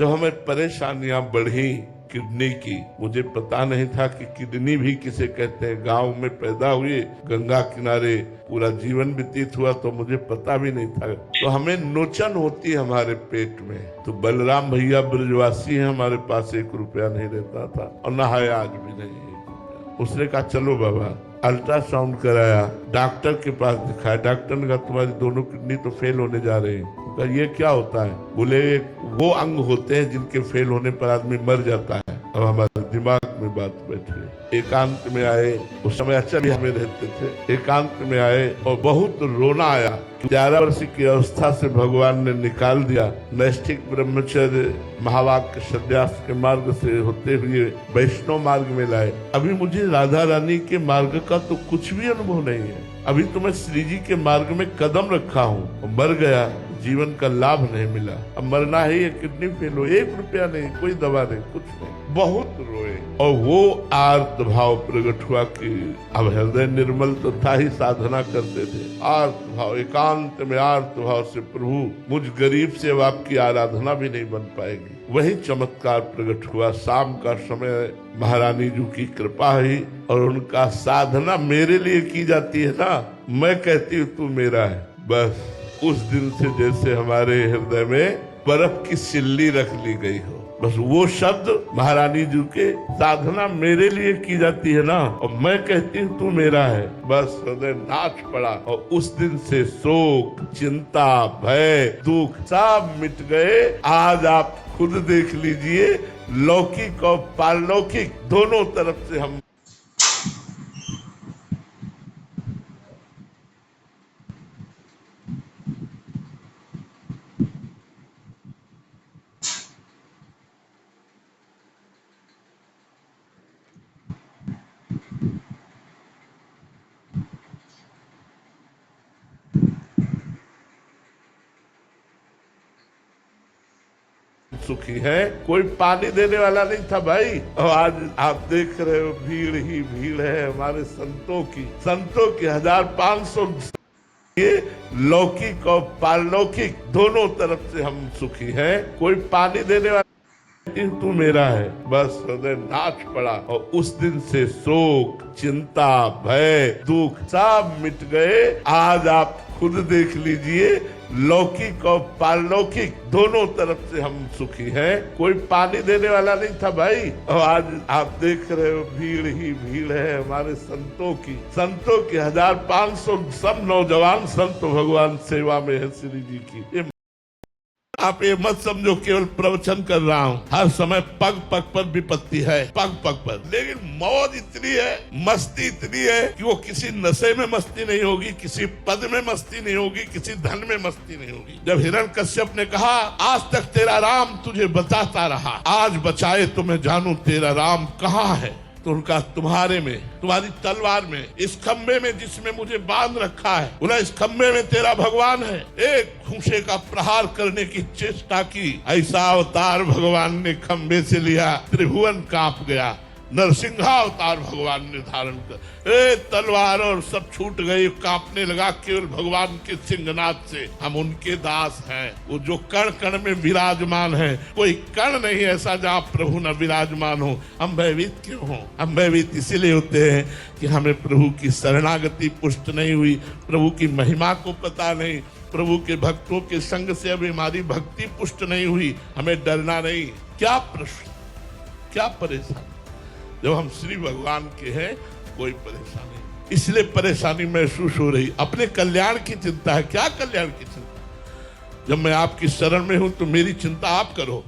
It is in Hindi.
जब हमें परेशानियां बढ़ी किडनी की, मुझे पता नहीं था कि किडनी भी किसे कहते हैं। गांव में पैदा हुए, गंगा किनारे पूरा जीवन व्यतीत हुआ, तो मुझे पता भी नहीं था। तो हमें नोचन होती है हमारे पेट में। तो बलराम भैया ब्रजवासी हैं, हमारे पास 1 रुपया नहीं रहता था और ना है, आज भी नहीं है। उसने कहा चलो बाबा, अल्ट्रासाउंड कराया, डॉक्टर के पास दिखाया। डॉक्टर ने कहा तुम्हारी दोनों किडनी तो फेल होने जा रही है। ये क्या होता है? बोले वो अंग होते हैं जिनके फेल होने पर आदमी मर जाता है। अब हमारे दिमाग में बात बैठी। एकांत में आए, उस समय अच्छा भी हमें रहते थे। एकांत में आए और बहुत रोना आया। 11 वर्ष की अवस्था से भगवान ने निकाल दिया। नैष्ठिक ब्रह्मचर्य महावाक्य सन्यास के मार्ग से होते हुए वैष्णव मार्ग में लाए। अभी मुझे राधा रानी के मार्ग का तो कुछ भी अनुभव नहीं है। अभी तो मैं श्री जी के मार्ग में कदम रखा हूँ। मर गया, जीवन का लाभ नहीं मिला। अब मरना है, ये किडनी फेल हो, 1 रुपया नहीं, कोई दवा नहीं, कुछ नहीं। बहुत रोए और वो आर्त भाव प्रकट हुआ कि अब हृदय निर्मल तो था ही, साधना करते थे। आर्त भाव, एकांत में आर्त भाव से प्रभु मुझ गरीब से अब आपकी आराधना भी नहीं बन पाएगी। वही चमत्कार प्रकट हुआ। शाम का समय महारानी जी की कृपा हुई और उनका साधना मेरे लिए की जाती है ना, मैं कहती हूँ तू मेरा है। बस उस दिन से जैसे हमारे हृदय में बर्फ की सिल्ली रख ली गई हो। बस वो शब्द महारानी जी के, साधना मेरे लिए की जाती है ना और मैं कहती हूँ तू मेरा है, बस हृदय नाच पड़ा। और उस दिन से शोक, चिंता, भय, दुख सब मिट गए। आज आप खुद देख लीजिए, लौकिक और पारलौकिक दोनों तरफ से हम सुखी है। कोई पानी देने वाला नहीं था भाई। और आज आप देख रहे हो भीड़ ही भीड़ है हमारे संतों की। 1500 ये लौकिक और पारलौकिक दोनों तरफ से हम सुखी हैं। कोई पानी देने वाला, तू मेरा है, बस हृदय नाच पड़ा। और उस दिन से शोक, चिंता, भय, दुख सब मिट गए। आज आप खुद देख लीजिए, लौकिक और पारलौकिक दोनों तरफ से हम सुखी हैं। कोई पानी देने वाला नहीं था भाई। और आज आप देख रहे हो भीड़ ही भीड़ है हमारे संतों की। 1500 सब नौजवान संत भगवान सेवा में है श्री जी की। आप ये मत समझो केवल प्रवचन कर रहा हूँ। हर समय पग पग पर विपत्ति है, पग पग पर। लेकिन मौज इतनी है, मस्ती इतनी है कि वो किसी नशे में मस्ती नहीं होगी, किसी पद में मस्ती नहीं होगी, किसी धन में मस्ती नहीं होगी। जब हिरण्यकश्यप ने कहा आज तक तेरा राम तुझे बचाता रहा, आज बचाए तो मैं जानू तेरा राम कहाँ है। तो उनका तुम्हारे में, तुम्हारी तलवार में, इस खंबे में जिसमें मुझे बांध रखा है, बोला इस खंबे में तेरा भगवान है। एक घूंसे का प्रहार करने की चेष्टा की, ऐसा अवतार भगवान ने खंबे से लिया, त्रिभुवन कांप गया। नरसिंहावतार भगवान ने धारण कर, तलवार और सब छूट गई, कांपने लगा केवल भगवान के सिंहनाद से। हम उनके दास हैं। वो जो कण कण में विराजमान है, कोई कण नहीं ऐसा जहाँ प्रभु न विराजमान हो। हम भयभीत क्यों हो? हम भयभीत इसीलिए होते हैं कि हमें प्रभु की शरणागति पुष्ट नहीं हुई, प्रभु की महिमा को पता नहीं, प्रभु के भक्तों के संग से अभी हमारी भक्ति पुष्ट नहीं हुई। हमें डरना नहीं। क्या प्रश्न, क्या परेशानी? जब हम श्री भगवान के हैं, कोई परेशानी, इसलिए परेशानी महसूस हो रही। अपने कल्याण की चिंता है। क्या कल्याण की चिंता? जब मैं आपकी शरण में हूं तो मेरी चिंता आप करो।